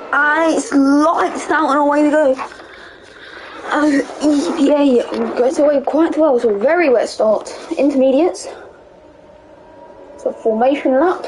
And it's lights out and away we go. EPA gets away quite well, so very wet start. Intermediates. So formation lap.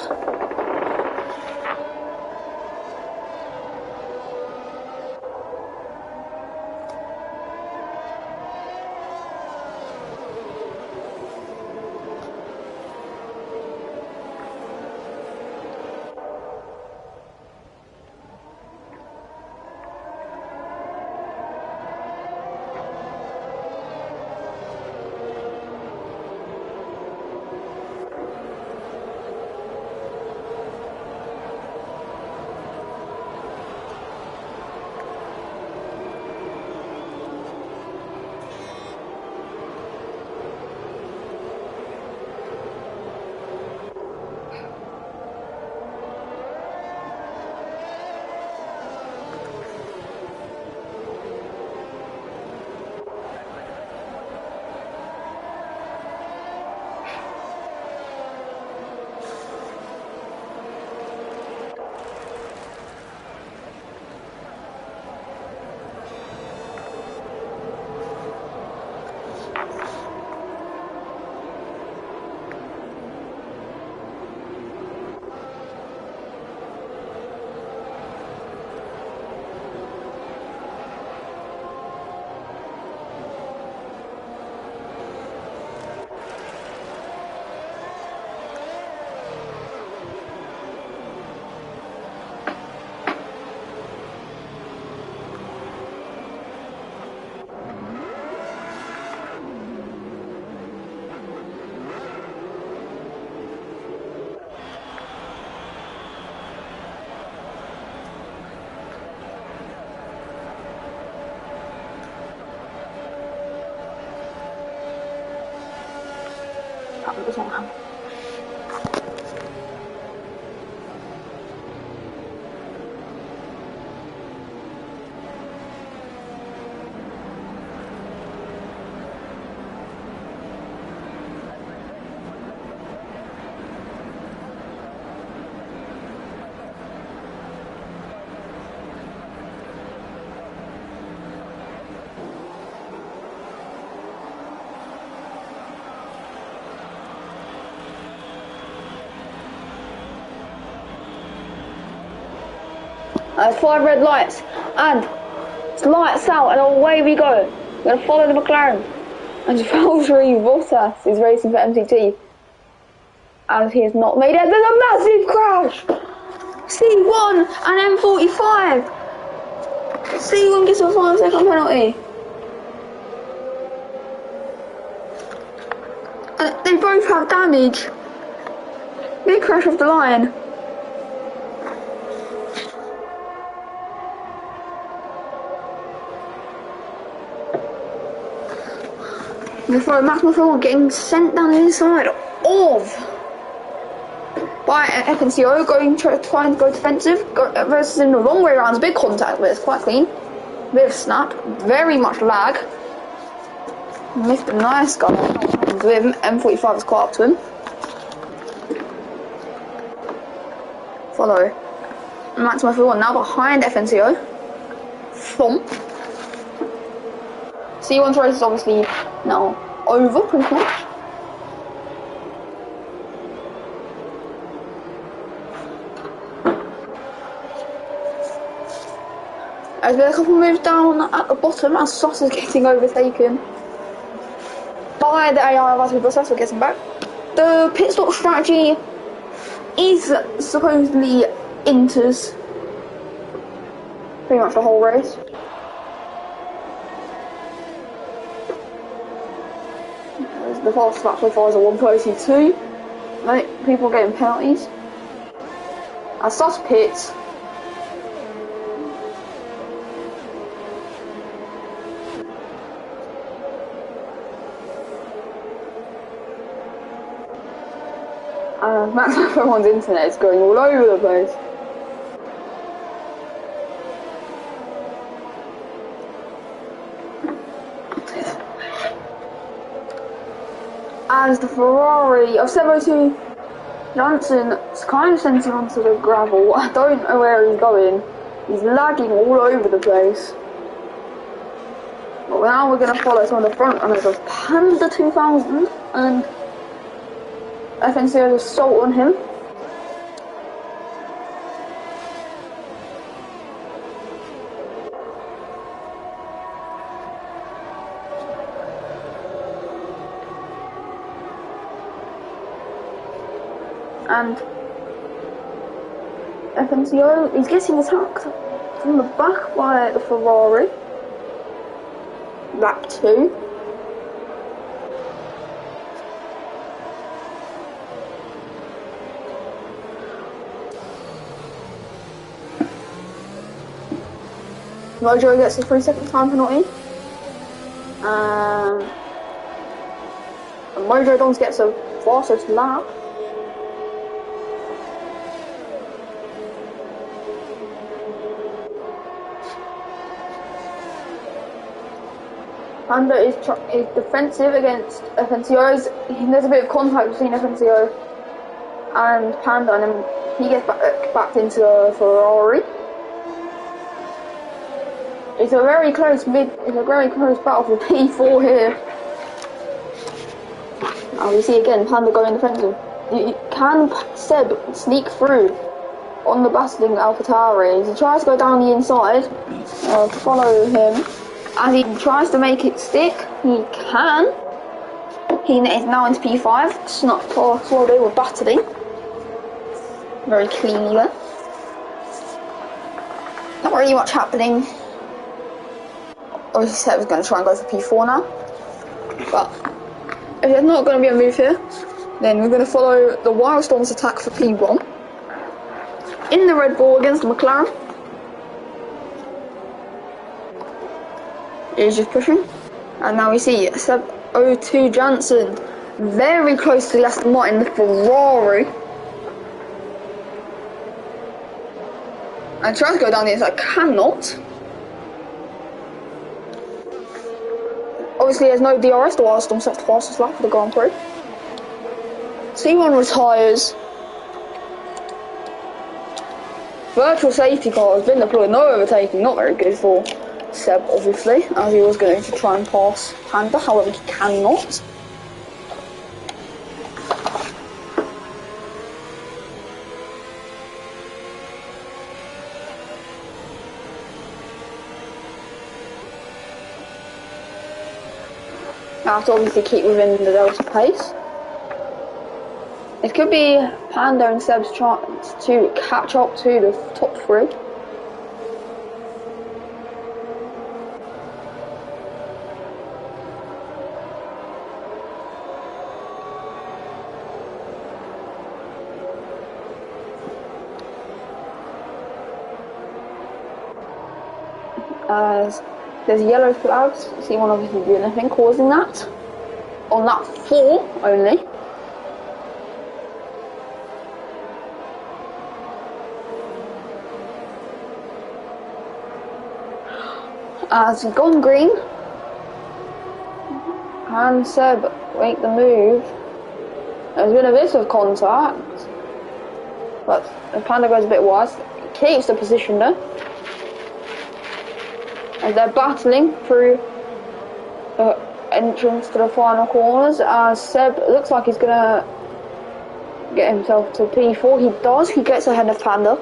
5 red lights, and it's lights out, and away we go. We're going to follow the McLaren. And Valtteri Bottas is racing for MCT, as he has not made it. There's a massive crash! C1 and M45! C1 gets a 5-second penalty. And they both have damage. Big crash off the line. Before Max Verstappen getting sent down the inside of by FNCO, trying to go defensive, versus in the wrong way around. It's a big contact, but it's quite clean. Bit of snap, very much lag. Mr. Nice Guy with him. M45 has caught up to him. Follow Max Verstappen now behind FNCO. Thump. C1's race is obviously now over, pretty much. There's been a couple of moves down at the bottom as Sos is getting overtaken by the AI of Valtteri Bottas. We're getting back. The pit stop strategy is supposedly Inter's pretty much the whole race. The fastest lap so far is a 1:32. Right, people are getting penalties. As Sos pits. Max Verstappen's internet is going all over the place. As the Ferrari of 702 Johnson is kind of sent him onto the gravel. I don't know where he's going. He's lagging all over the place. But now we're going to follow some of the front runners of Panda 2000 and FNCO's assault on him. And FNCO is getting attacked from the back by the Ferrari. Lap 2. Mojo gets a 3-second time penalty. And Mojo Dons gets a fastest lap. Panda is defensive against FNCO's. There's a bit of contact between FNCO and Panda, and then he gets backed into the Ferrari. It's a very close battle for P4 here. And we see again Panda going defensive. Can Seb sneak through on the battling AlphaTauri? He tries to go down the inside, follow him. As he tries to make it stick, he can. He is now into P5. It's not past what they were battling. Very cleanly there. Not really much happening. Obviously Seb was going to try and go for P4 now. But if there's not going to be a move here, then we're going to follow the Wildstorm's attack for P1. In the Red Bull against the McLaren. He's just pushing. And now we see Seb 02 Jansen very close to the Aston Martin, the Ferrari. And tries to go down the inside, cannot. Obviously there's no DRS, the Wildstorm sets the fastest lap for the Grand Prix. C1 retires. Virtual safety car has been deployed, no overtaking, not very good for Seb obviously, as he was going to try and pass Panda, however he cannot. have to obviously keep within the Delta pace. It could be Panda and Seb's chance to catch up to the top three. As there's yellow flags, so you won't obviously do anything causing that. On that 4 only. As he's gone green, and Seb make the move. There's been a bit of contact, but the Panda goes a bit wide, keeps the position there. As they're battling through the entrance to the final corners, as Seb looks like he's gonna get himself to P4. He does, he gets ahead of Panda.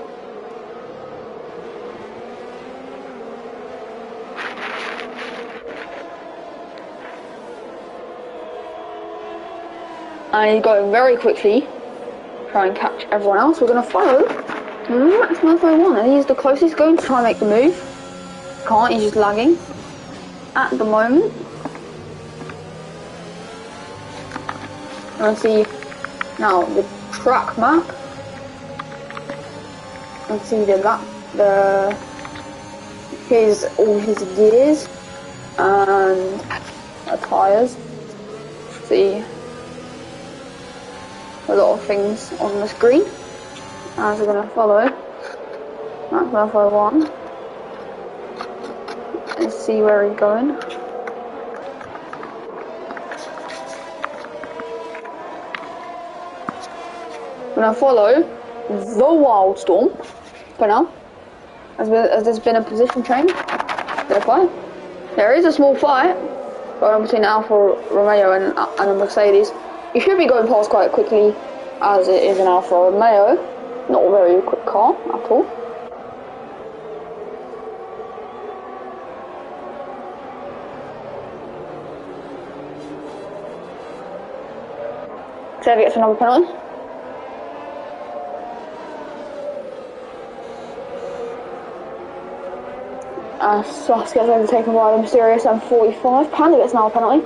And he's going very quickly, try and catch everyone else. We're gonna follow Max Murphy 1, and he's the closest going to try and make the move. Can't, he's just lagging at the moment. Let's see now the track map. Let's see all his gears and tyres. See a lot of things on the screen. As we're gonna follow Max Murphy 1. Let's see where he's going. We're gonna follow the Wildstorm for now, as there's been a position change. There is a small fight going on between Alfa Romeo and a Mercedes. You should be going past quite quickly, as it is an Alfa Romeo, not a very quick car at all. Seb gets another penalty. Sus gets overtaken by the Mysterious M45. Panda gets another penalty.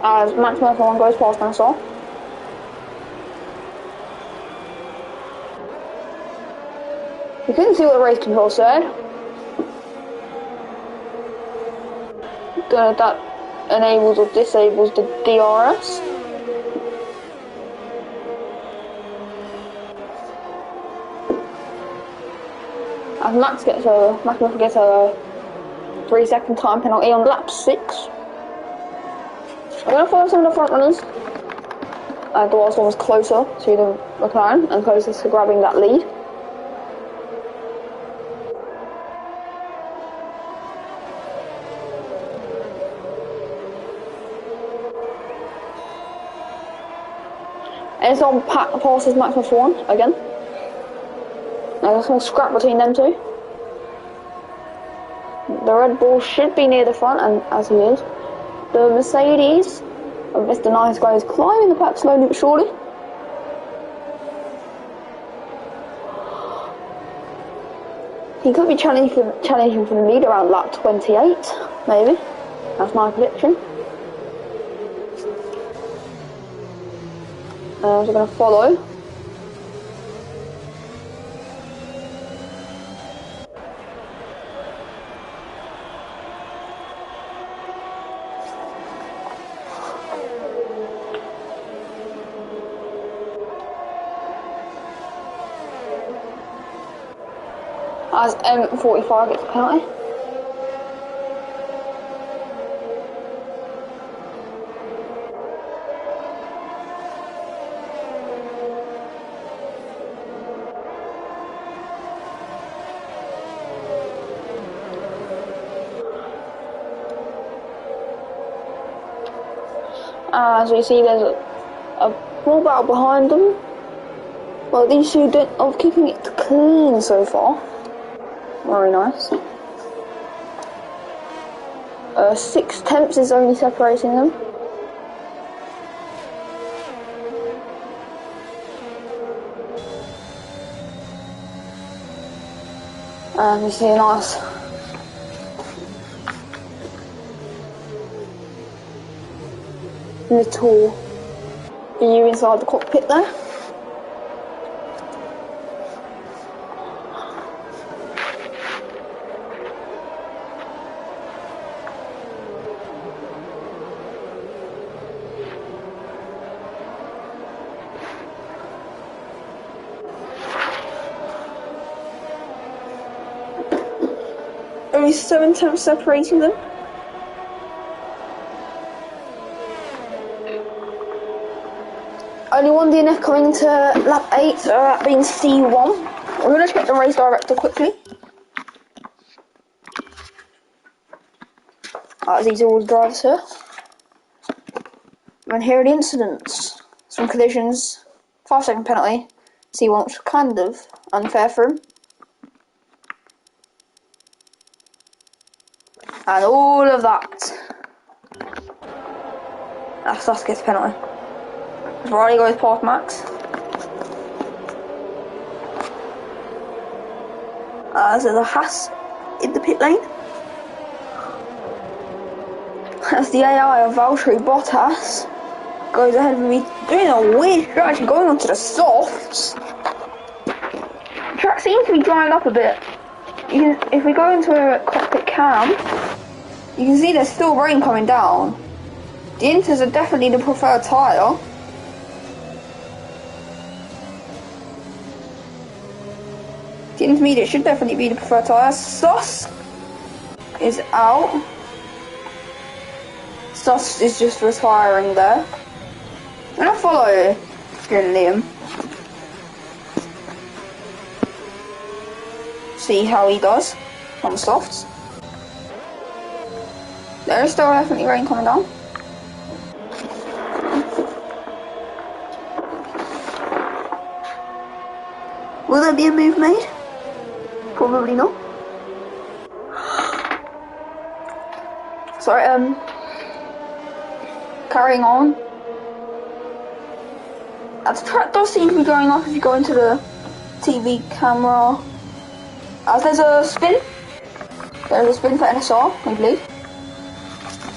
As Max Murphy 1 goes past Nassau. You couldn't see what the race control said. Don't know if that enables or disables the DRS. As Max Murphy gets a 3-second time penalty on lap 6. I'm going to follow some of the front runners. The Wildstorm was closer to the McLaren and closest to grabbing that lead. And it's on passes Max Murphy 1 again. There's a small scrap between them two. The Red Bull should be near the front, and as he is. The Mercedes of Mr. Nice Guy is climbing the pack slowly but surely. He could be challenging for the lead around lap 28, maybe. That's my prediction. So we're going to follow. As M45 gets a penalty. As we see, there's a small battle behind them. Well, these two are keeping it clean so far. Very nice. 6 tenths is only separating them. And we see a nice little view inside the cockpit there. Only 7 temps separating them. Only one DNF coming into lap 8, so that being C1. We're going to check the race director quickly. As these are all the drivers here. And here are the incidents. Some collisions, 5-second penalty, C1, which was kind of unfair for him. And all of that. That's gets a penalty. Riley goes past Max. So the Haas in the pit lane. As the AI of Valtteri Bottas goes ahead of me, doing a weird strategy, going onto the softs. The track seems to be drying up a bit. If we go into a cockpit cam, you can see there's still rain coming down. The Inters are definitely the preferred tyre. The intermediate should definitely be the preferred tyre. Sus is out. Sus is just retiring there. I'm gonna follow Liam. See how he does on the softs. There is still definitely rain coming down. Will there be a move made? Probably not. Sorry, carrying on. The track does seem to be going up if you go into the TV camera. As there's a spin. There's a spin for NSR, I believe.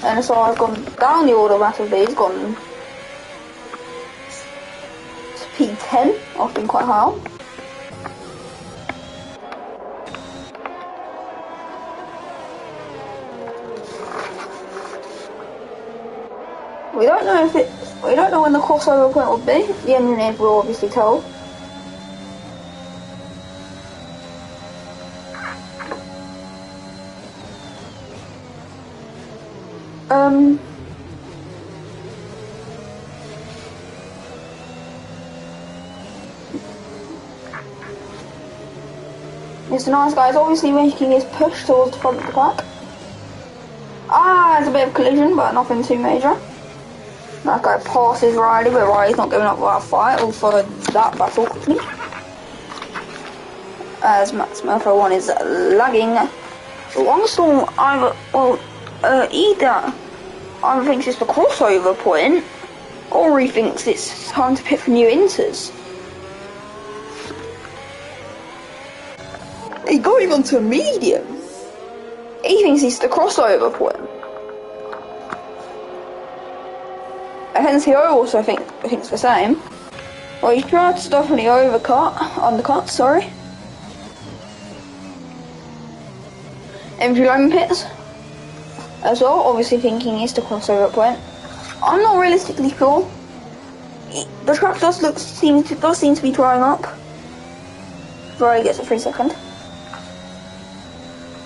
NSR has gone down the order massively. It's gone to P10, I've been quite high on. We don't know when the crossover point will be. The engineers will obviously tell. Mr. Nice Guy is obviously making his push towards the front of the pack. There's a bit of collision, but nothing too major. That guy passes Riley, but Riley's not giving up that fight. We'll follow that battle quickly. As Max Murphy 1 is lagging. Longstorm either thinks it's the crossover point, or he thinks it's time to pick for new inters. He got him onto a medium. He thinks it's the crossover point. NCO also thinks the same. Well, he tried to stop on the undercut, sorry. MG pits as well, obviously thinking it's the crossover point. I'm not realistically sure. The track does seem to be drying up. Rory gets a 3 second.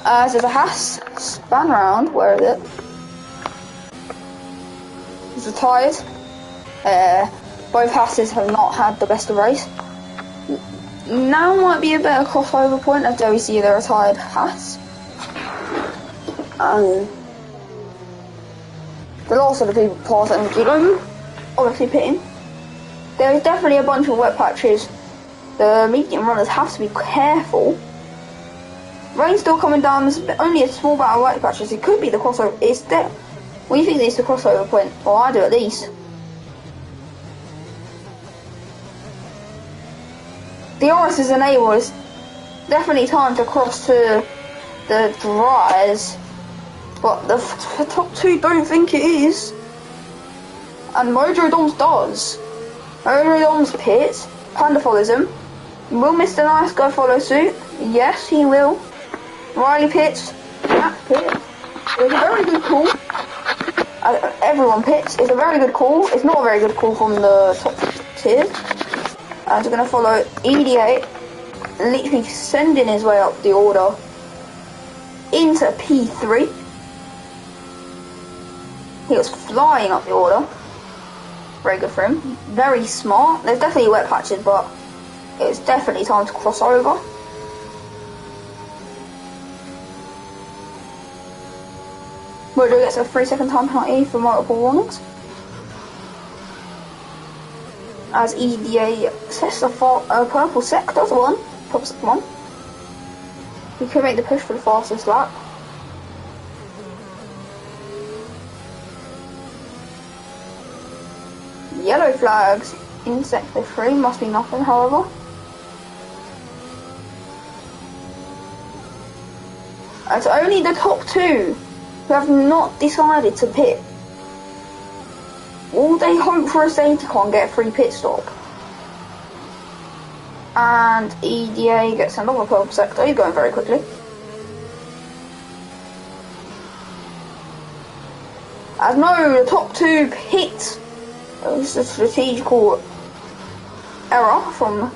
As there's a Haas span round, where is it? He's retired. Both Haas's have not had the best of race. Now might be a better crossover point as we see the retired Haas. The last of the people past MG obviously pitting. There is definitely a bunch of wet patches. The medium runners have to be careful. Rain's still coming down, there's only a small amount of wet patches. It could be the crossover. It's there. We think it's the crossover point, or I do at least. The DRS is enabled. definitely time to cross to the dries, but the top two don't think it is. And Mojo Doms does. Mojo Doms pits. Panda follows him. Will Mr. Nice Guy follow suit? Yes, he will. Riley pits. Max pits. It's a very good call. Everyone pits. It's a very good call. It's not a very good call from the top tier. And we're going to follow EDA, literally sending his way up the order into P3. He was flying up the order. Very good for him. Very smart. There's definitely wet patches, but it's definitely time to cross over. Mojo gets a 3-second time penalty for multiple warnings. As EDA sets the purple sector's one. Purple sector one. He could make the push for the fastest lap. Yellow flags in sector 3 must be nothing, however. It's only the top two who have not decided to pit. Will they hope for a safety car and get a free pit stop? And EDA gets another purple sector. He's going very quickly. As no, the top two pit. It's a strategical error from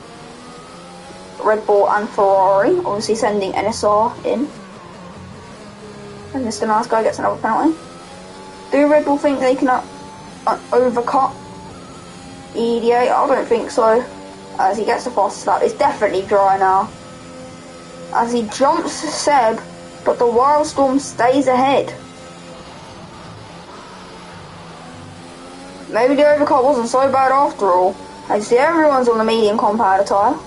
Red Bull and Ferrari, obviously sending NSR in. And Mr. Nice Guy gets another penalty. Do Red Bull think they can overcut EDA? I don't think so. As he gets the fastest lap, it's definitely dry now. As he jumps Seb, but the Wildstorm stays ahead. Maybe the overcut wasn't so bad after all. I see everyone's on the medium compound tyre.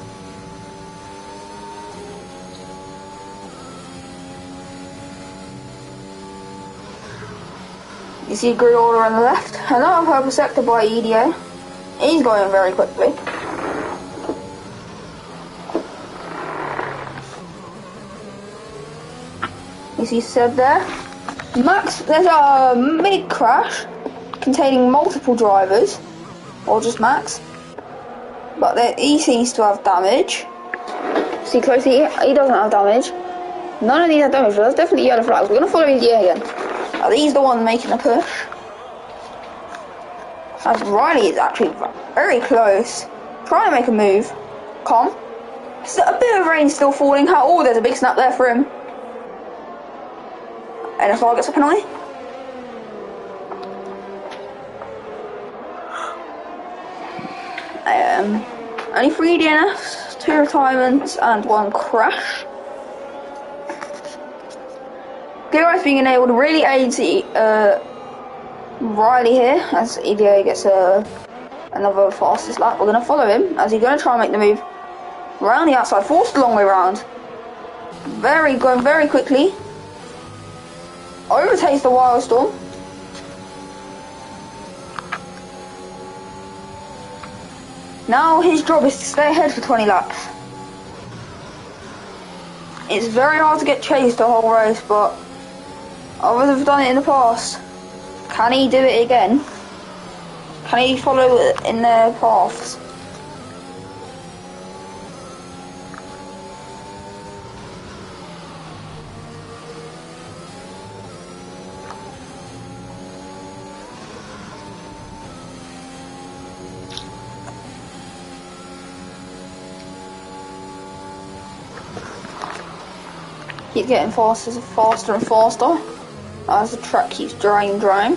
You see green order on the left. Another purple sector by EDA. He's going very quickly. You see Seb there. Max, there's a mid crash containing multiple drivers, or just Max, but he seems to have damage. See closely, he doesn't have damage. None of these have damage, but that's definitely yellow flags. We're going to follow EDA again. He's the one making a push. As Riley is actually very close, trying to make a move. Calm. It's a bit of rain still falling. Oh, there's a big snap there for him. NFR gets a penalty. Only 3 DNFs, 2 retirements, and 1 crash. DRS being enabled really aids Riley here, as EDA gets another fastest lap. We're going to follow him, as he's going to try and make the move around the outside, forced the long way round. Going very quickly. Overtakes the Wildstorm. Now his job is to stay ahead for 20 laps. It's very hard to get chased the whole race, but others have done it in the past. Can he do it again? Can he follow in their paths? Keep getting faster and faster as the track keeps drying and drying.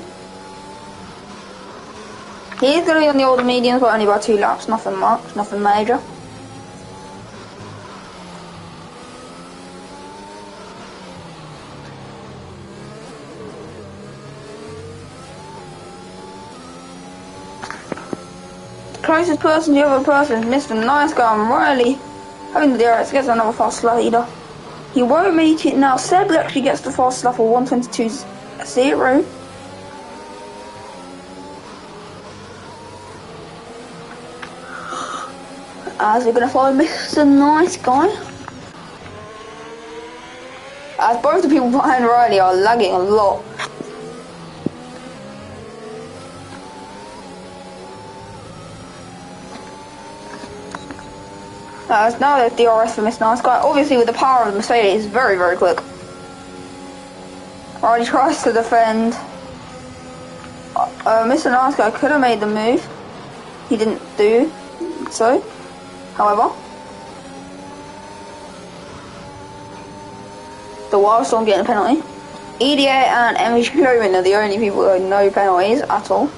He's going to be on the older mediums, but only by 2 laps, nothing much, nothing major. The closest person to the other person is Mr. Nice Guy and Riley. Having the DRS gets another fast leader. He won't make it now. Seb actually gets the fastest lap of 1:22.0. As we're going to follow Mr. Nice Guy. As both the people behind Riley are lagging a lot. Now there's DRS for Mr. Nice Guy. Obviously with the power of the Mercedes, very, very quick. Riley tries to defend. Mr. Nice Guy could have made the move. He didn't do so, however. The Wildstorm getting a penalty. EDA and MH Roman are the only people who have no penalties at all.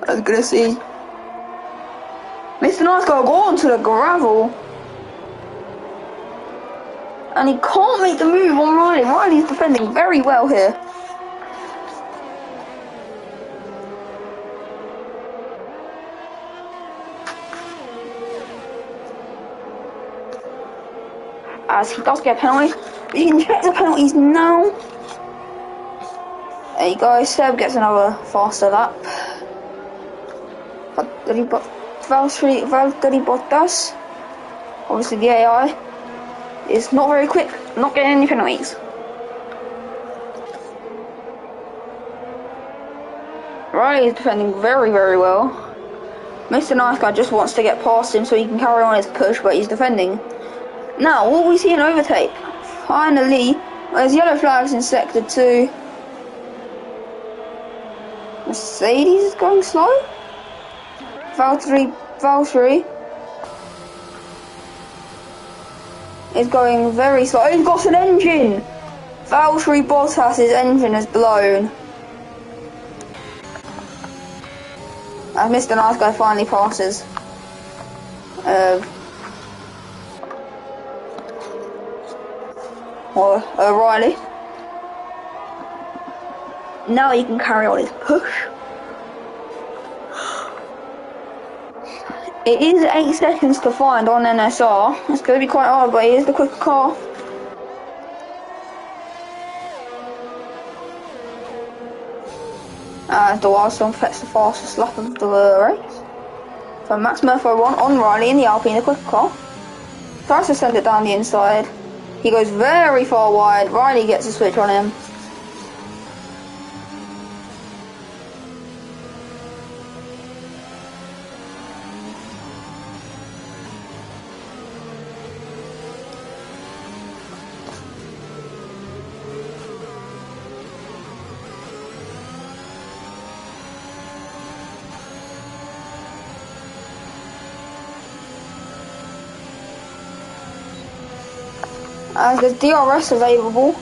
I was gonna see Mr. Nice Guy go onto the gravel. And he can't make the move on Riley. Riley's defending very well here. As he does get a penalty. You can check the penalties now. There you go, Seb gets another faster lap. Valtteri Bottas. Obviously the AI is not very quick, not getting any penalties. Riley is defending very, very well. Mr. Nice Guy just wants to get past him so he can carry on his push, but he's defending. Now, will we see an overtake? Finally, there's yellow flags in Sector 2. Mercedes is going slow. Valtteri is going very slow. He's got an engine! Valtteri Bottas' engine has blown. As Mr. Nice Guy finally passes. Riley. Now he can carry on his push. It is 8 seconds to find on NSR. It's going to be quite hard, but he is the quicker car. As the Wildstorm gets the fastest lap of the race. So Max Murphy won on Riley in the Alpine, the quicker car. Tries to send it down the inside. He goes very far wide. Riley gets a switch on him. As there's DRS available,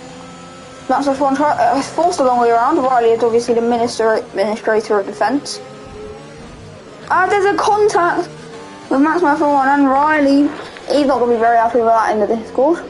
Max Verstappen is forced a long way around. Riley is obviously the administrator of defence. There's a contact with Max Verstappen and Riley. He's not going to be very happy with that in the Discord.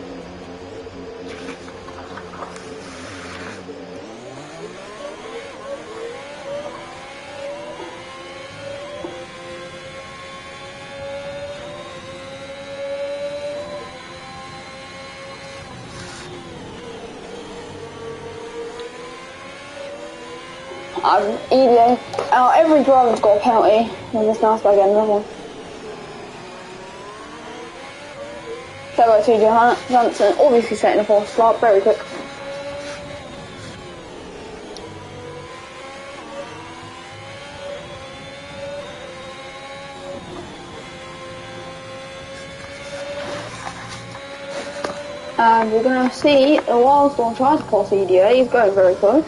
EDA, every driver's got a penalty, and this Nice Guy getting another one. So go to Johansson, obviously setting a false start, very quick. And we're going to see the Wildstorm try to pass EDA, he's going very close.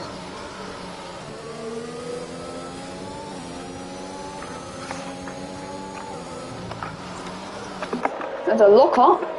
There's a lock up.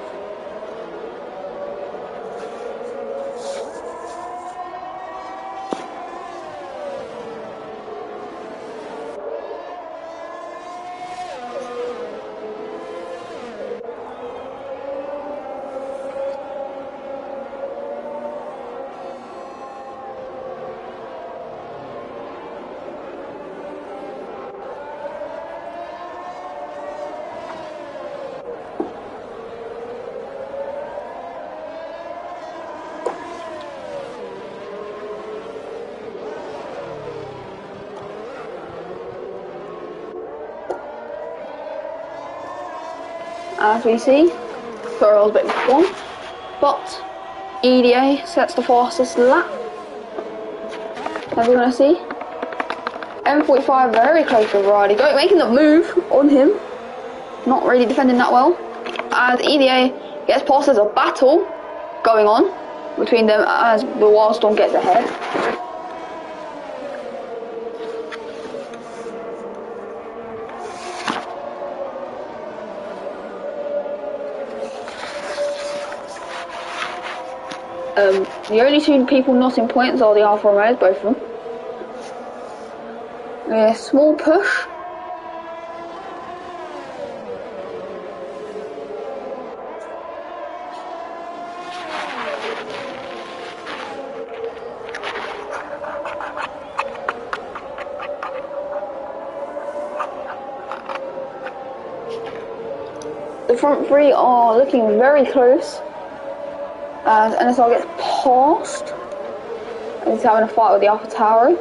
As we see, Sorry, I was a bit wrong. But EDA sets the fastest lap, as we're going to see. M45 very close to Riley, making the move on him. Not really defending that well. As EDA gets past, there's a battle going on between them as the Wildstorm gets ahead. The only two people not in points are the Alfa Romeos, both of them. A small push. The front three are looking very close. As NSR gets past, and he's having a fight with the AlphaTauri.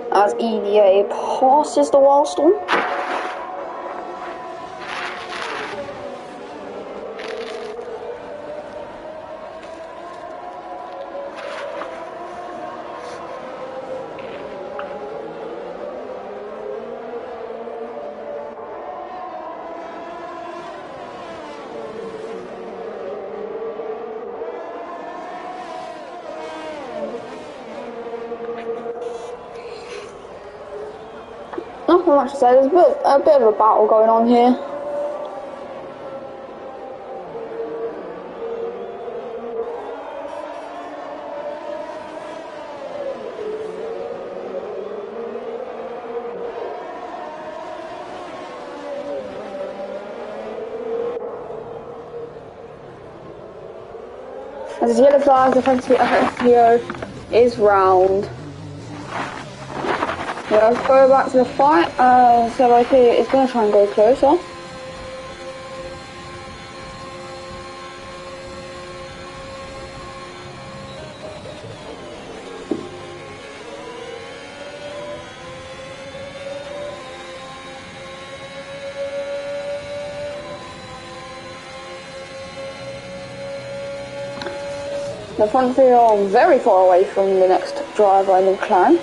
As EDA passes the Wildstorm. Nothing much to say, there's a bit of a battle going on here. As yellow flag, the FNCO is round. Yeah, let's go back to the fight. Servoty is going to try and go closer. The front three are very far away from the next driver in the clan.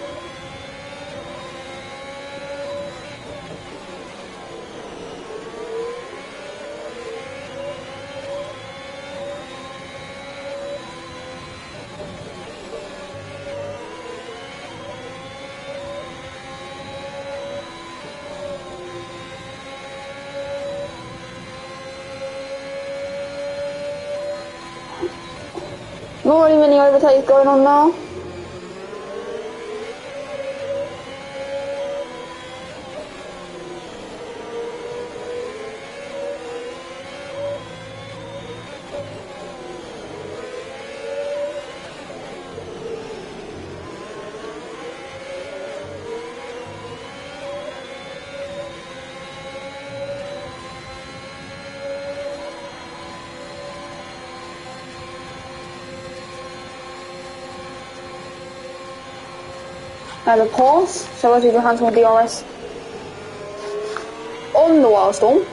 Not really many overtakes going on now. The pause, so as we do hands on DRS on the Wildstorm.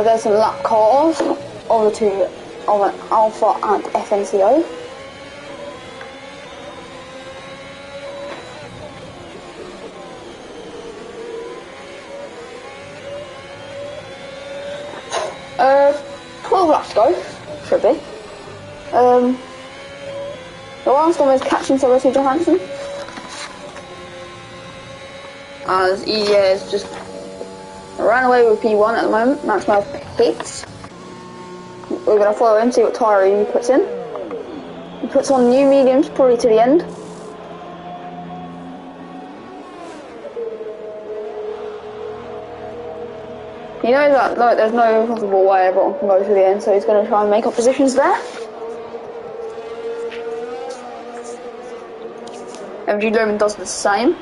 There's some lap cars of the two, of an Alpha and FNCO. Uh, 12 laps to go, should be. The Wildstorm is catching Servoty Johansson. As EDA is just ran away with P1 at the moment. Maxwell pits. We're going to follow him, see what tyre he puts in. He puts on new mediums probably to the end. He knows that like, there's no possible way everyone can go to the end, so he's going to try and make up positions there. MG Loman does the same.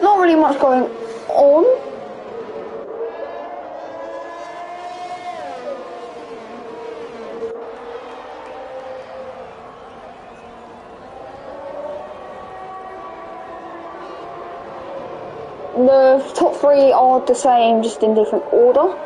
Not really much going on. The top three are the same, just in different order.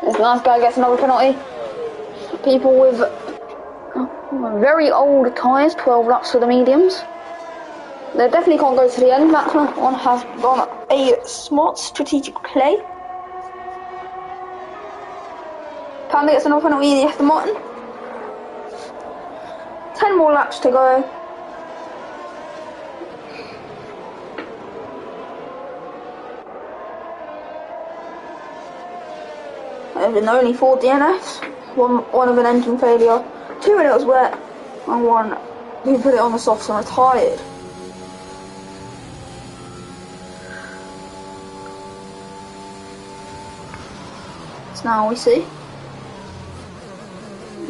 This nice guy gets another penalty. People with very old tyres, 12 laps for the mediums. They definitely can't go to the end. That one has done a smart strategic play. Panda gets another penalty in the Aston Martin. 10 more laps to go. There's been only 4 DNFs, one of an engine failure, 2 when it was wet, and 1 who put it on the softs and retired. So now we see.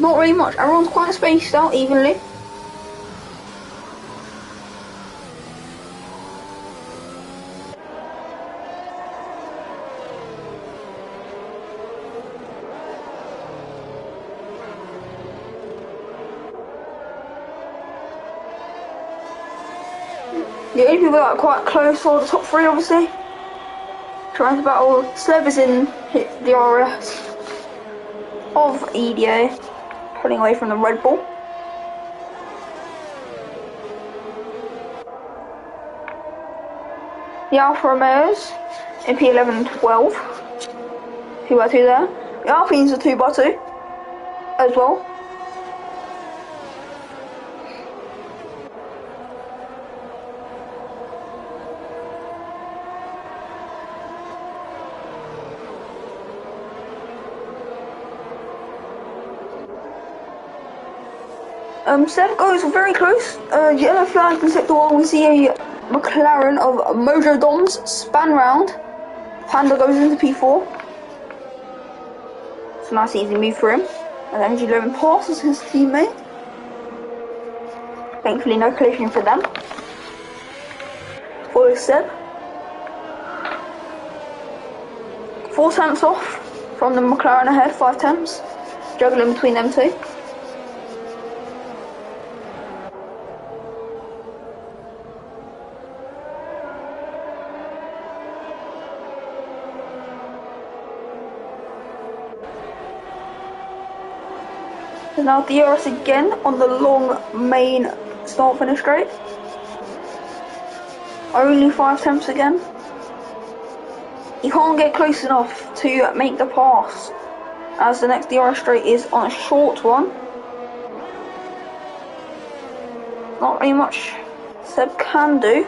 Not really much, everyone's quite spaced out evenly. The only people that are quite close are the top 3, obviously. Trying to battle. Seb is in the DRS of EDA, pulling away from the Red Bull. The Alfa Romeos in P11 and 12, 2x2 there. The Alpines are 2x2 as well. Seb goes very close. Yellow flag in sector 1. We see a McLaren of Mojo Doms span round. Panda goes into P4. It's a nice easy move for him. And then MG Loman passes his teammate. Thankfully no collision for them. Follows Seb. 4 tenths off from the McLaren ahead, 5 tenths. Juggling between them two. And now DRS again on the long main start finish straight. Only 5 tenths again. You can't get close enough to make the pass, as the next DRS straight is on a short one. Not really much Seb can do.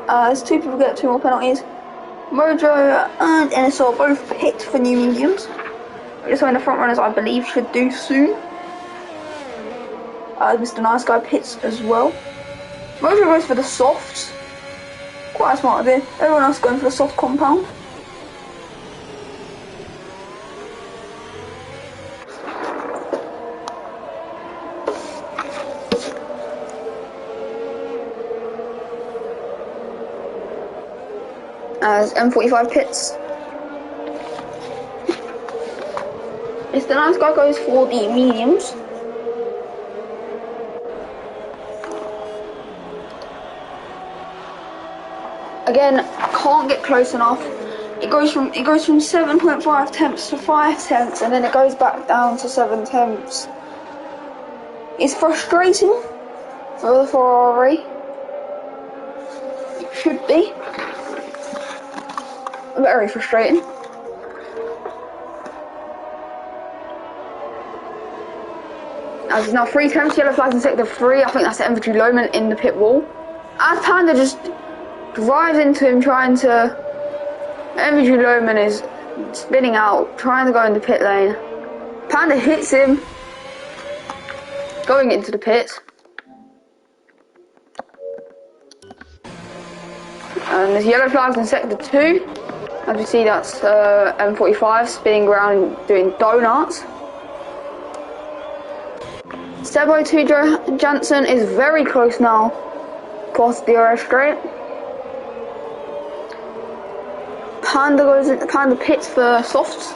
As 2 people get 2 more penalties. Mojo and NSR both picked for new mediums. So in the front runners, I believe, should do soon. Mr. Nice Guy pits as well. Mojo goes for the softs. Quite a smart idea. Everyone else going for the soft compound. As M45 pits. Mr. Nice Guy goes for the mediums. Again, can't get close enough. It goes from 7.5 tenths to 5 tenths, and then it goes back down to 7 tenths. It's frustrating for the Ferrari. It should be. Very frustrating. As it's now 3 tenths, yellow flags in sector 3. I think that's the infantry Loman in the pit wall. As Panda just drives into him, trying to. Infantry Loman is spinning out, trying to go into pit lane. Panda hits him, going into the pits. And there's yellow flags in sector 2. As you see, that's M45 spinning around doing donuts. Sebo 2 Jansen is very close now, past the DRS straight. Panda pits for softs.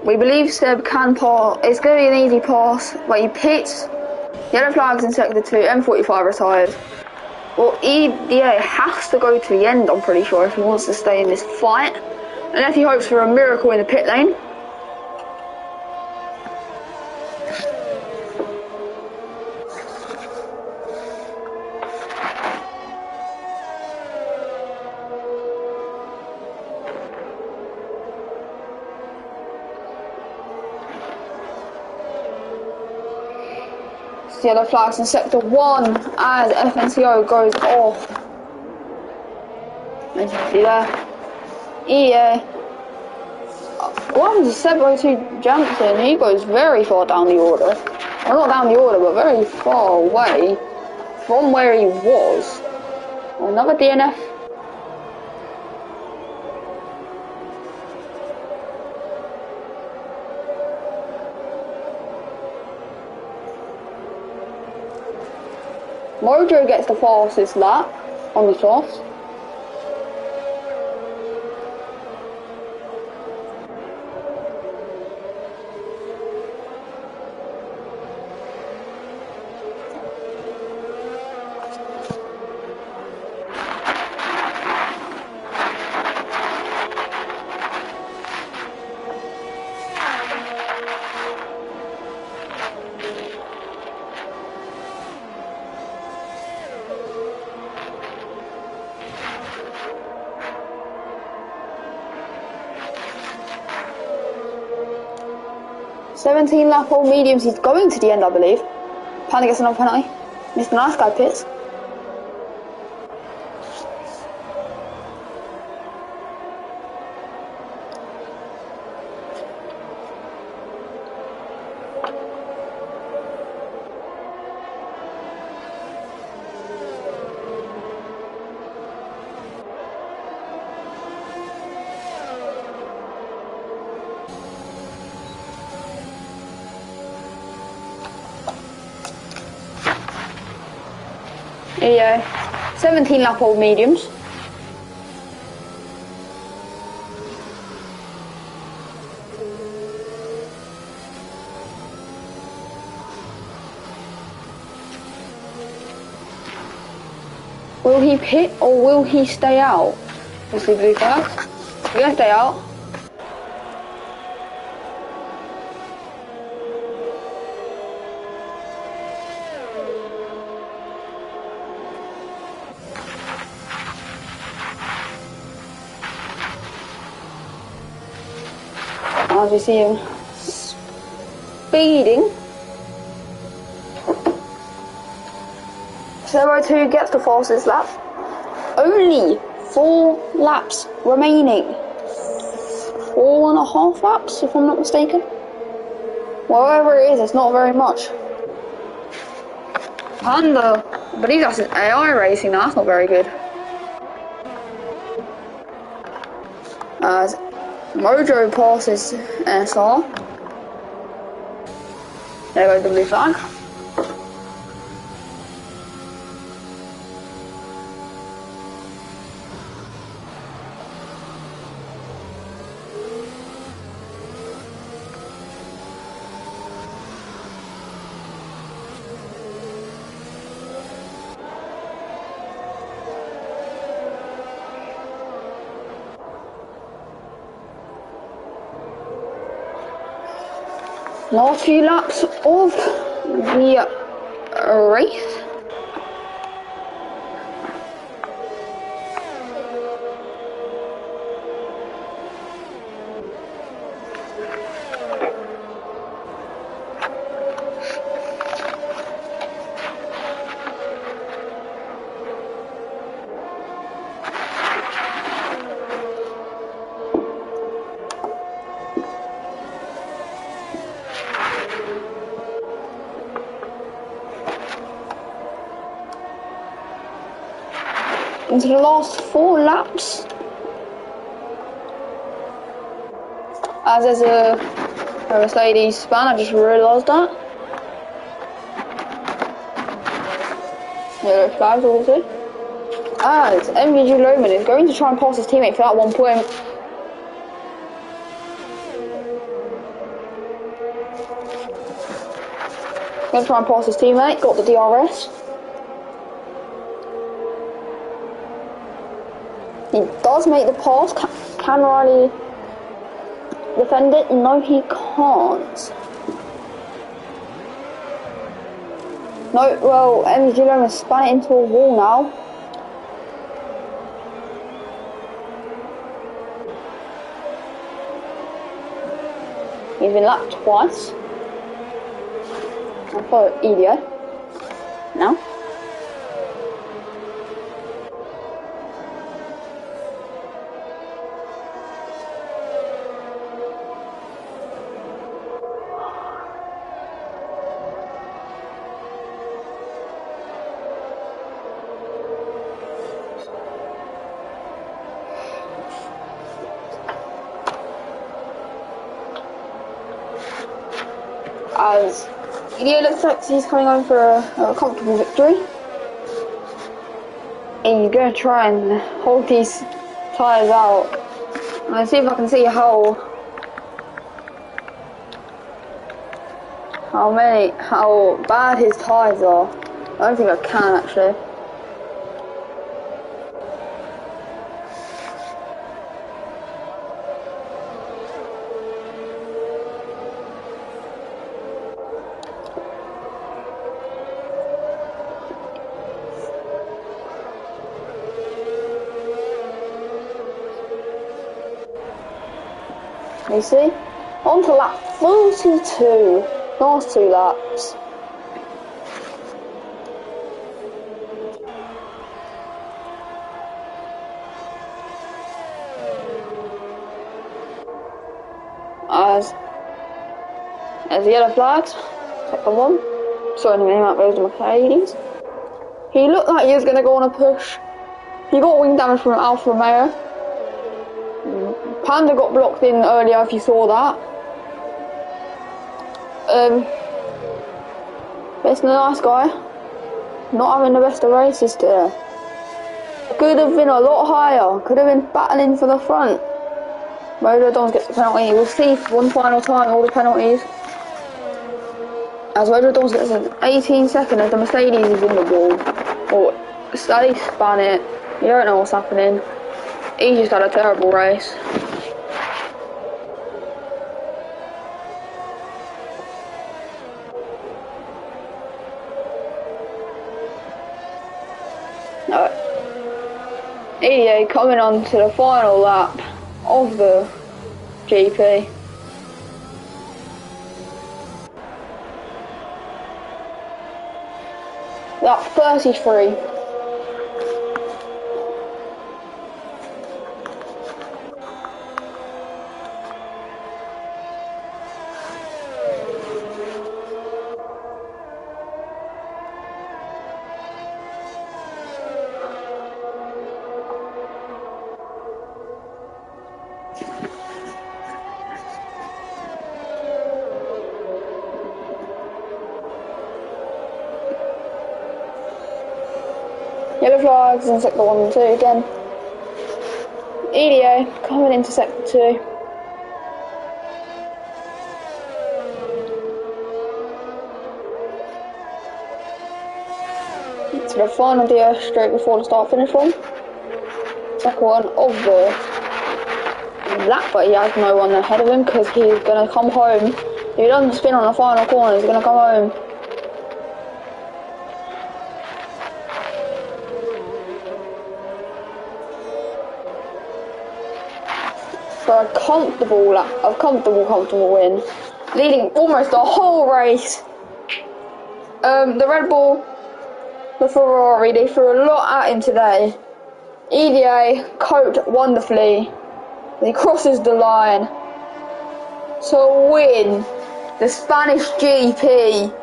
We believe Seb can pass. It's going to be an easy pass, but he pits. Yellow flags in sector 2, M45 retired. Well, EDA has to go to the end, I'm pretty sure, if he wants to stay in this fight. Unless he hopes for a miracle in the pit lane. Yellow flags in sector 1 as FNCO goes off. As you see there. What happens to Sebo 2 Jansen? He goes very far down the order. Well, not down the order, but very far away from where he was. Another DNF. Mojo gets the fastest lap on the softs. Seventeen lap all mediums, he's going to the end, I believe. Panda gets another penalty. Mr. Nice Guy pits. Here you go. 17 lap old mediums. Will he pit or will he stay out? Let's see blue flag. We're gonna stay out. As we see him speeding. 02 gets the fastest lap. Only 4 laps remaining. 4.5 laps, if I'm not mistaken. Whatever it is, it's not very much. Panda, I believe that's an AI racing, that's not very good. As Mojo passes SR. There goes the blue flag. Last few laps of the race. Into the last 4 laps, as there's a Mercedes span, I just realised that. Yellow flags also. As MVG Loman is going to try and pass his teammate for that 1 point. Going to try and pass his teammate, got the DRS. He does make the pass. Can Riley defend it? No, he can't. No, well, MVG Loman spun it into a wall now. He's been lapped twice. I'll follow EDO now. As EDO looks like he's coming home for a comfortable victory. And he's going to try and hold these tyres out. Let's see if I can see how bad his tyres are. I don't think I can actually. You see? On to lap 42. Last 2 laps. As the yellow flags, second one. Sorry, the name out goes to Mercedes. He looked like he was going to go on a push. He got wing damage from Alfa Romeo. Panda got blocked in earlier, if you saw that. It's a nice guy. Not having the best of races today. Could have been a lot higher. Could have been battling for the front. Mojo Dons gets the penalty. We'll see one final time all the penalties. As Mojo Dons gets an 18 second as the Mercedes is in the wall. Or they span it. You don't know what's happening. He just had a terrible race. EDO coming on to the final lap of the GP. They're up 33. Yellow flags in sector 1 and 2 again. EDA coming into sector 2. To the final DS straight before the start finish one. Second one of the lap, but he has no one ahead of him because he's going to come home. If he doesn't spin on the final corner, he's going to come home. For a comfortable lap, a comfortable win, leading almost the whole race. The Red Bull, the Ferrari, they threw a lot at him today. EDA coped wonderfully. He crosses the line to win the Spanish GP.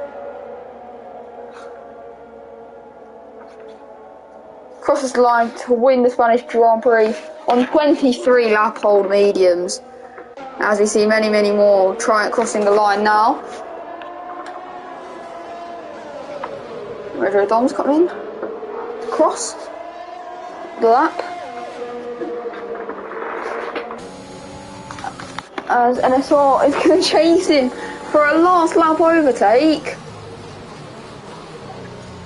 Crosses the line to win the Spanish Grand Prix on 23 lap old mediums. As we see many more crossing the line now. Rodrigo Dom's coming in. Cross the lap. As NSR is going to chase him for a last lap overtake.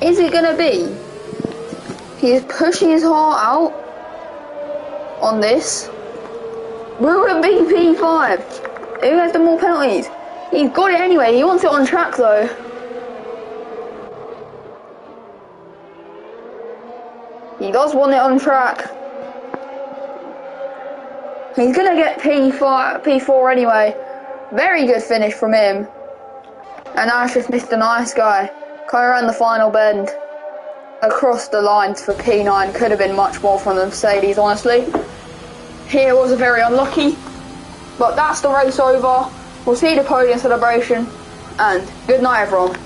Is it going to be? He is pushing his heart out on this. Will it be P5? Who has the more penalties? He's got it anyway. He wants it on track though. He does want it on track. He's going to get P4 anyway. Very good finish from him. And now it's just Mr. Nice Guy. Coming around the final bend. Across the lines for P9. Could have been much more from the Mercedes, honestly. Here was very unlucky. But that's the race over. We'll see the podium celebration. And good night, everyone.